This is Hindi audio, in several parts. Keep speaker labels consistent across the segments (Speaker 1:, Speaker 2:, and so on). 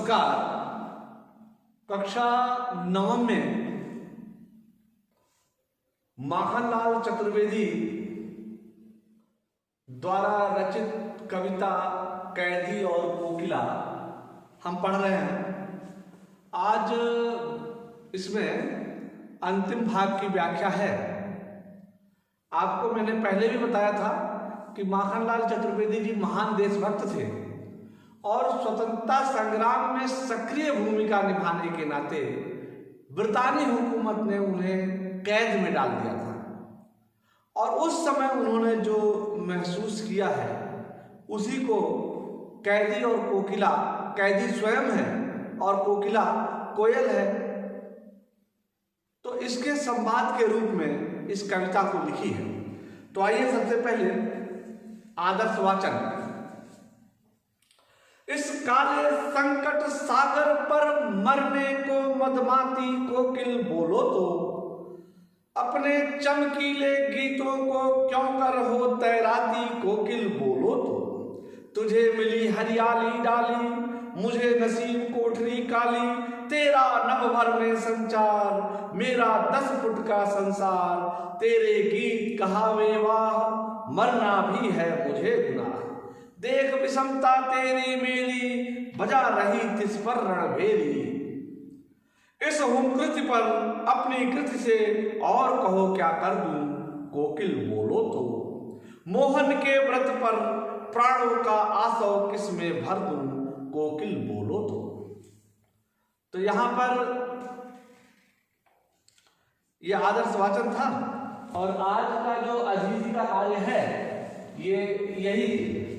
Speaker 1: नमस्कार। कक्षा 9 में माखनलाल चतुर्वेदी द्वारा रचित कविता कैदी और कोकिला हम पढ़ रहे हैं। आज इसमें अंतिम भाग की व्याख्या है। आपको मैंने पहले भी बताया था कि माखनलाल चतुर्वेदी जी महान देशभक्त थे और स्वतंत्रता संग्राम में सक्रिय भूमिका निभाने के नाते ब्रितानी हुकूमत ने उन्हें कैद में डाल दिया था और उस समय उन्होंने जो महसूस किया है उसी को कैदी और कोकिला, कैदी स्वयं है और कोकिला कोयल है, तो इसके संवाद के रूप में इस कविता को लिखी है। तो आइए सबसे पहले आदर्श वाचन। इस काले संकट सागर पर मरने को मदमाती कोकिल बोलो तो, अपने चमकीले गीतों को क्यों कर हो तैराती कोकिल बोलो तो, तुझे मिली हरियाली डाली मुझे नसीब कोठरी काली, तेरा नभ भर में संचार मेरा 10 फुट का संसार, तेरे गीत कहावे वाह मरना भी है मुझे गुनाह, देख विषमता तेरी मेरी बजा रही तिस पर रणभेरी, इस हुंकृति पर अपनी कृति से और कहो क्या कर दूं कोकिल बोलो तो, मोहन के व्रत पर प्राणों का आसव किस में भर दूं कोकिल बोलो तो यहां पर यह आदर्श वाचन था। और आज का जो अजीजी का कार्य है ये यही,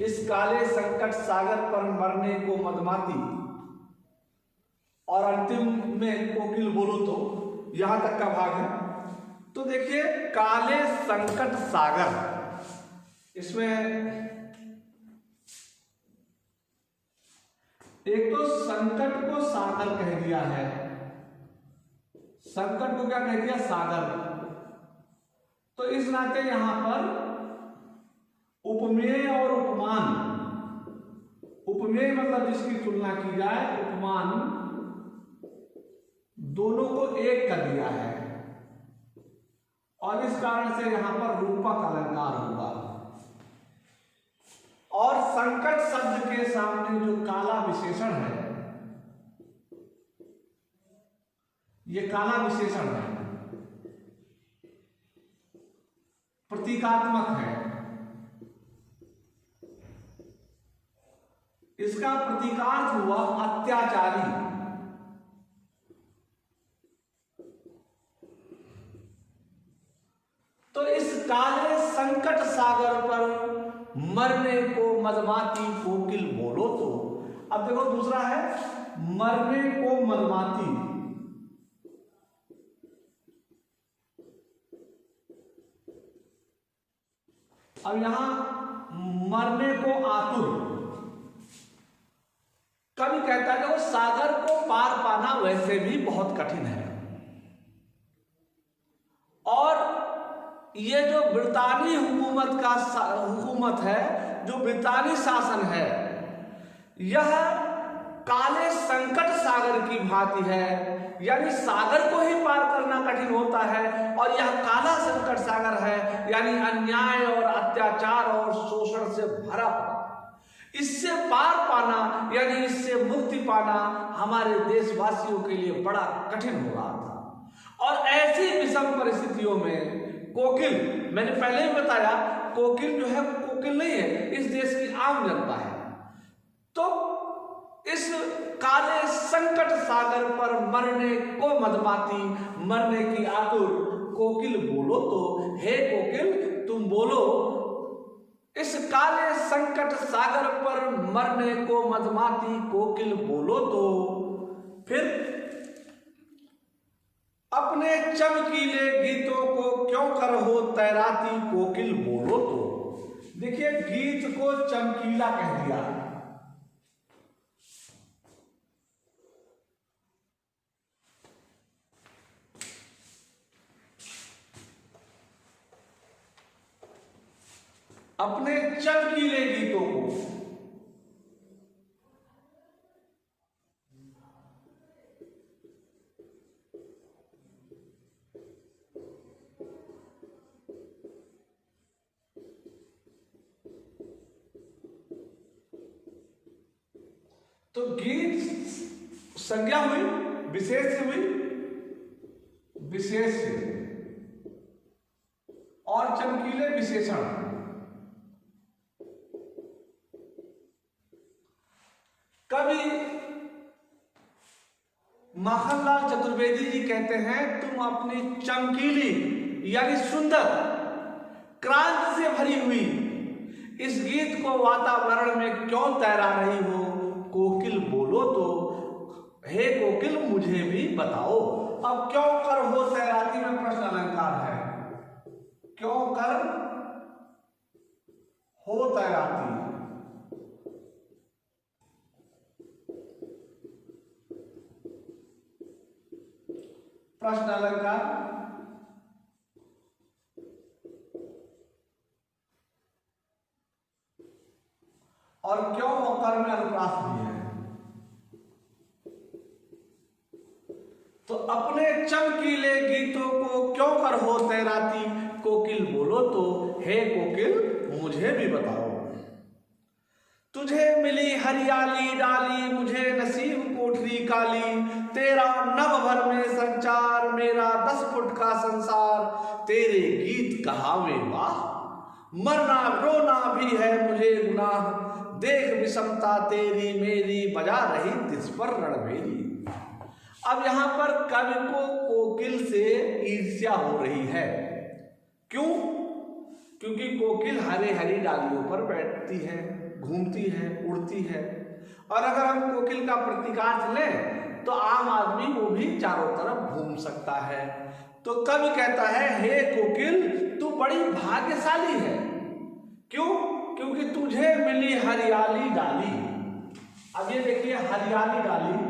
Speaker 1: इस काले संकट सागर पर मरने को मदमाती और अंतिम में कोकिल बोलो तो, यहां तक का भाग है। तो देखिए काले संकट सागर, इसमें एक तो संकट को सागर कह दिया है, संकट को क्या कह दिया सागर, तो इस नाते यहां पर उपमेय और उपमान, उपमेय मतलब जिसकी तुलना की जाए, उपमान दोनों को एक कर दिया है और इस कारण से यहां पर रूपक अलंकार हुआ। और संकट शब्द के सामने जो काला विशेषण है, ये काला विशेषण है, प्रतीकात्मक है। इसका प्रतीकार्थ हुआ अत्याचारी। तो इस काले संकट सागर पर मरने को मदमाती कोकिल बोलो तो, अब देखो दूसरा है मरने को मदमाती, अब यहां मरने को आतुर, कवि कहता है कि वो सागर को पार पाना वैसे भी बहुत कठिन है और ये जो ब्रितानी हुकूमत है, जो ब्रितानी शासन है, यह काले संकट सागर की भांति है, यानी सागर को ही पार करना कठिन होता है और यह काला संकट सागर है, यानी अन्याय और अत्याचार और शोषण से भरा हुआ। इससे पार पाना यानी इससे मुक्ति पाना हमारे देशवासियों के लिए बड़ा कठिन हो रहा था। और ऐसी विषम परिस्थितियों में कोकिल, मैंने पहले ही बताया कोकिल जो है कोकिल नहीं है, इस देश की आम जनता है। तो इस काले संकट सागर पर मरने को मदमाती, मरने की आतुर कोकिल बोलो तो, हे कोकिल तुम बोलो, इस काले संकट सागर पर मरने को मदमाती कोकिल बोलो तो, फिर अपने चमकीले गीतों को क्यों कर हो तैराती कोकिल बोलो तो। देखिए गीत को चमकीला कह दिया, अपने चमकीले गीतों को तो गीत संज्ञा हुई, विशेष से हुई, विशेष से, और चमकीले विशेषण। कवि माखनलाल चतुर्वेदी जी कहते हैं, तुम अपनी चमकीली यानी सुंदर क्रांति से भरी हुई इस गीत को वातावरण में क्यों तैरा रही हो? कोकिल बोलो तो, हे कोकिल मुझे भी बताओ। अब क्यों कर हो तैराती में प्रश्न अलंकार है। क्यों कर हो तैराती, प्रश्न अलंकार। और क्यों होकर में अनुप्रास भी है। तो अपने चमकीले गीतों को क्यों कर हो तैराती, कोकिल बोलो तो, हे कोकिल मुझे भी बताओ। तुझे मिली हरियाली डाली, मुझे नसीब कोठरी काली, तेरा नभ भर में संचार, मेरा 10 फुट का संसार, तेरे गीत कहावे वाह, मरना रोना भी है मुझे गुनाह, देख विषमता तेरी मेरी, बजा रही तिस पर रणभेरी। अब यहां पर कवि को कोकिल से ईर्ष्या हो रही है। क्यों? क्योंकि कोकिल हरे हरी डालियों पर बैठती है, घूमती है, उड़ती है। और अगर हम कोकिल का प्रतीकार्थ लें तो आम आदमी वो भी चारों तरफ घूम सकता है। तो कवि कहता है, हे कोकिल तू बड़ी भाग्यशाली है। क्यों? क्योंकि तुझे मिली हरियाली डाली। अब ये देखिए, हरियाली डाली,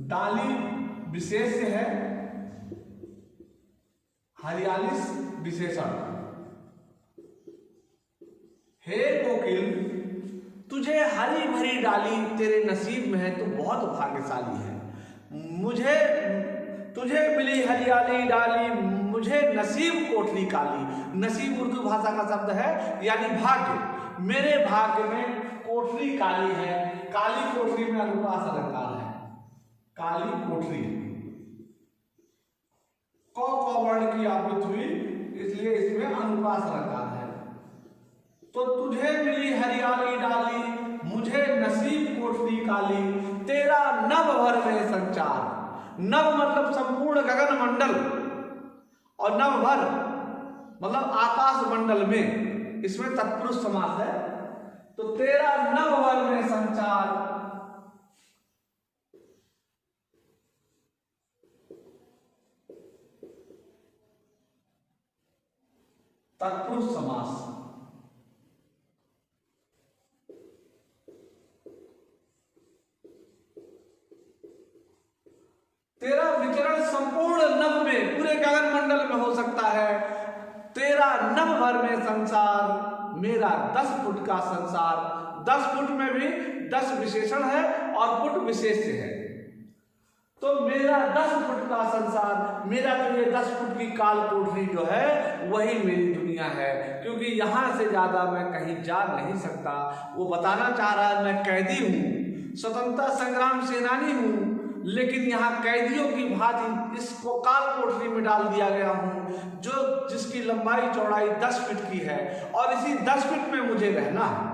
Speaker 1: डाली विशेष है, हरियाली विशेषण। हे कोकिल तुझे हरी भरी डाली तेरे नसीब में है, तो बहुत भाग्यशाली है। तुझे मिली हरियाली डाली, मुझे नसीब कोठरी काली। नसीब उर्दू भाषा का शब्द है, यानी भाग्य। मेरे भाग्य में कोठरी काली है। काली कोठरी में अनुप्रास अलंकार है। काली कोठरी, क वर्ण की आवृत्ति हुई, इसलिए इसमें अनुप्रास अलंकार है। तो तुझे मिली हरियाली डाली, मुझे नसीब कोठरी काली, तेरा नभ भर में संचार। नभ मतलब संपूर्ण गगन मंडल, और नभ भर मतलब आकाश मंडल में, इसमें तत्पुरुष समास है। तो तेरा नभ भर में संचार, तत्पुरुष समास। तेरा विचरण संपूर्ण नभ में, पूरे गगन मंडल में हो सकता है। तेरा नभ भर में संसार, मेरा 10 फुट का संसार। 10 फुट में भी 10 विशेषण है और फुट विशेष है। तो मेरा 10 फुट का संसार, मेरा तो ये 10 फुट की काल कोठरी जो है वही मेरी दुनिया है, क्योंकि यहां से ज्यादा मैं कहीं जा नहीं सकता। वो बताना चाह रहा है, मैं कैदी हूं, स्वतंत्रता संग्राम सेनानी हूं, लेकिन यहाँ कैदियों की भांति इसको काल कोठरी में डाल दिया गया हूं, जिसकी लंबाई चौड़ाई 10 फीट की है, और इसी 10 फीट में मुझे रहना है।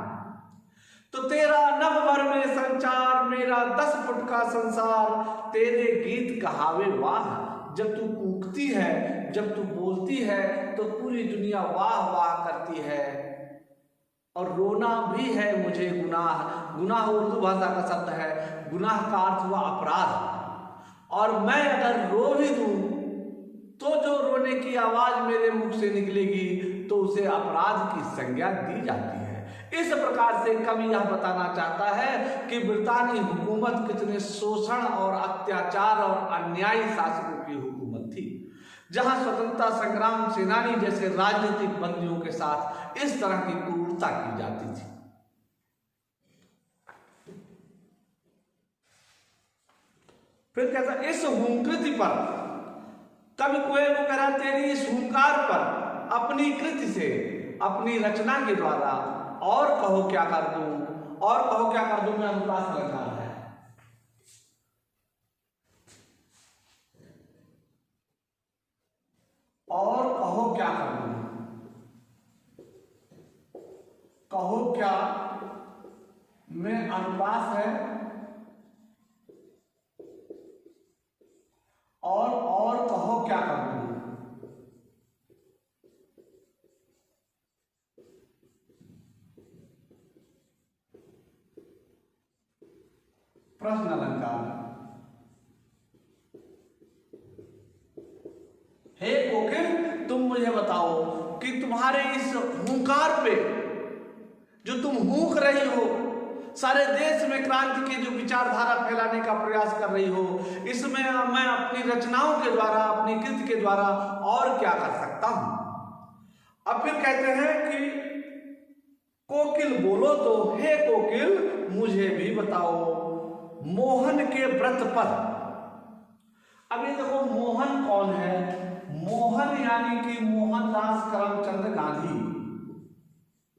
Speaker 1: तो तेरा नभ भर में संचार, मेरा 10 फुट का संसार, तेरे गीत कहावे वाह। जब तू कूकती है, जब तू बोलती है, तो पूरी दुनिया वाह वाह करती है। और रोना भी है मुझे गुनाह। गुनाह उर्दू भाषा का शब्द है, गुनाह का अर्थ हुआ अपराध। और मैं अगर रो भी दूं तो जो रोने की आवाज मेरे मुख से निकलेगी तो उसे अपराध की संज्ञा दी जाती है। इस प्रकार से कवि यह बताना चाहता है कि ब्रितानी हुकूमत कितने शोषण और अत्याचार और अन्यायी शासकों की हुकूमत थी, जहां स्वतंत्रता संग्राम सेनानी जैसे राजनीतिक बंदियों के साथ इस तरह की क्रूरता की जाती थी। फिर कहता, इस हुंकृति पर कवि कोयल को कह रहा तेरी इस हुंकार पर अपनी कृति से, अपनी रचना के द्वारा और कहो क्या कर दूं, और कहो क्या कर दूं में अनुप्रास अलंकार है। और कहो क्या कर दूं, कहो क्या में अनुप्रास है, और कहो क्या कर दूं। प्रश्न अलंकार। हे कोकिल तुम मुझे बताओ कि तुम्हारे इस हुंकार पे जो तुम हूंक रही हो, सारे देश में क्रांति की जो विचारधारा फैलाने का प्रयास कर रही हो, इसमें मैं अपनी रचनाओं के द्वारा, अपनी कृति के द्वारा और क्या कर सकता हूं। अब फिर कहते हैं कि कोकिल बोलो तो, हे कोकिल मुझे भी बताओ मोहन के व्रत पर। अब ये देखो मोहन कौन है, मोहन यानी कि मोहनदास करमचंद गांधी,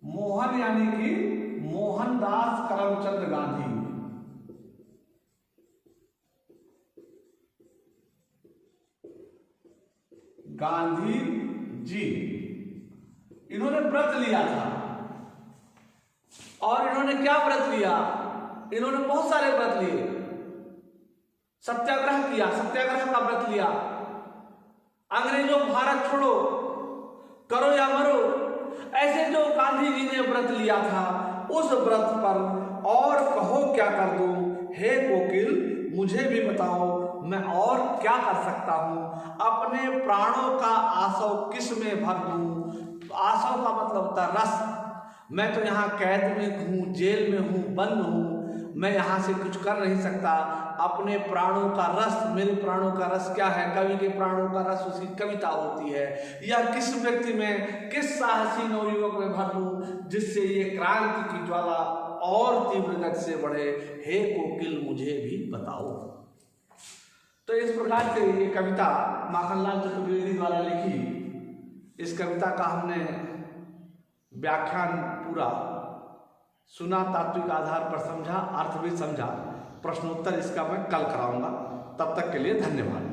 Speaker 1: मोहन यानी कि मोहनदास करमचंद गांधी। गांधी जी इन्होंने व्रत लिया था, और इन्होंने क्या व्रत लिया, इन्होंने बहुत सारे व्रत लिए। सत्याग्रह किया, सत्याग्रह का व्रत लिया, अंग्रेजों भारत छोड़ो, करो या मरो, ऐसे जो गांधी जी ने व्रत लिया था उस व्रत पर और कहो क्या कर दूं, हे कोकिल मुझे भी बताओ मैं और क्या कर सकता हूं, अपने प्राणों का आसव किस में भर दूं। आसव का मतलब होता है रस। मैं तो यहाँ कैद में हूँ, जेल में हूँ, बंद हूँ, मैं यहाँ से कुछ कर नहीं सकता। अपने प्राणों का रस, मेरे प्राणों का रस क्या है, कवि के प्राणों का रस उसकी कविता होती है। या किस व्यक्ति में, किस साहसी नवयुवक में भर दूं जिससे ये क्रांति की ज्वाला और तीव्र गति से बढ़े, हे कोकिल मुझे भी बताओ। तो इस प्रकार से ये कविता माखनलाल चतुर्वेदी द्वारा लिखी, इस कविता का हमने व्याख्यान पूरा सुना, तात्विक आधार पर समझा, अर्थ भी समझा। प्रश्नोत्तर इसका मैं कल कराऊंगा। तब तक के लिए धन्यवाद।